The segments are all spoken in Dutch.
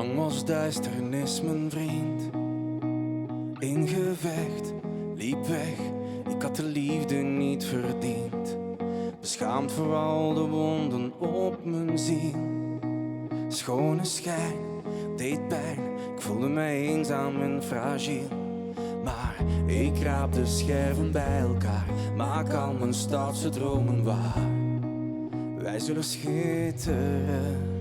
Lang was duisternis mijn vriend. In gevecht, liep weg, ik had de liefde niet verdiend. Beschaamd voor al de wonden op mijn ziel. Schone schijn, deed pijn, ik voelde mij eenzaam en fragiel. Maar ik raap de scherven bij elkaar, maak al mijn stoutste dromen waar. Wij zullen schitteren.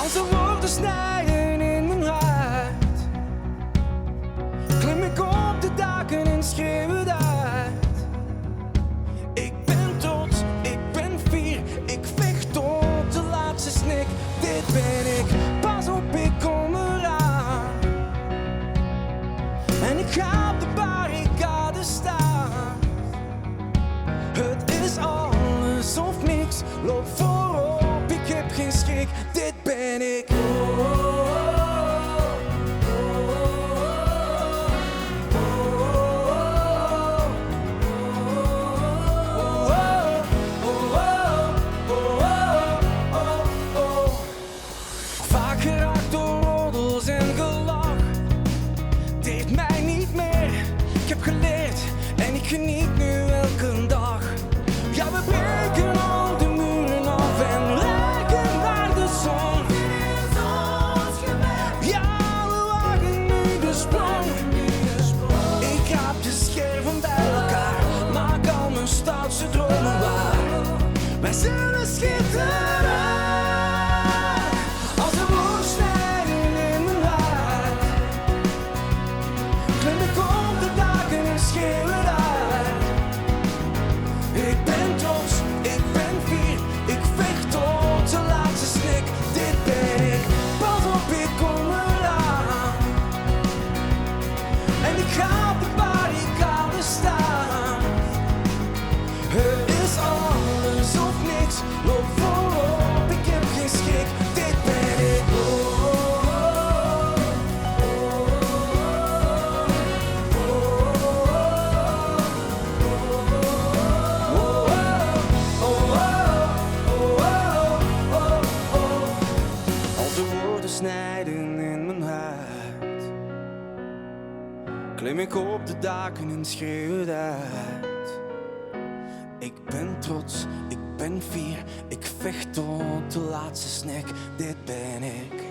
Als de woorden snijden in mijn hart, klim ik op de daken en schreeuw het uit. Ik ben trots, ik ben fier, ik vecht tot de laatste snik. Dit ben ik, pas op, ik kom eraan. En ik ga op de barricade staan. Het is alles of niks, loop voorop, ik heb geen schrik. Dit ben ik. Vaak geraakt door roddels en gelach, deed mij niet meer. Ik heb geleerd en ik geniet nu elke dag. Ja, we breken al de muren af en reiken naar de zon. Ja, we wagen nu de sprong. Ik raap de scherven bij elkaar, maak al mijn stoutste dromen waar. Wij zullen schitteren. Als de woorden snijden in mijn hart, klim ik op de daken en schreeuw het uit. Ik ben trots, ik ben fier, ik vecht tot de laatste snik. Dit ben ik, pas op, ik kom eraan. En ik ga op de barricade staan. Het is alles of niks, loop voorop, ik heb geen schrik. Dit ben ik. Als de woorden snijden in mijn hart, klim ik op de daken en schreeuw het uit. Ik ben trots, ik ben fier, ik vecht tot de laatste snik. Dit ben ik.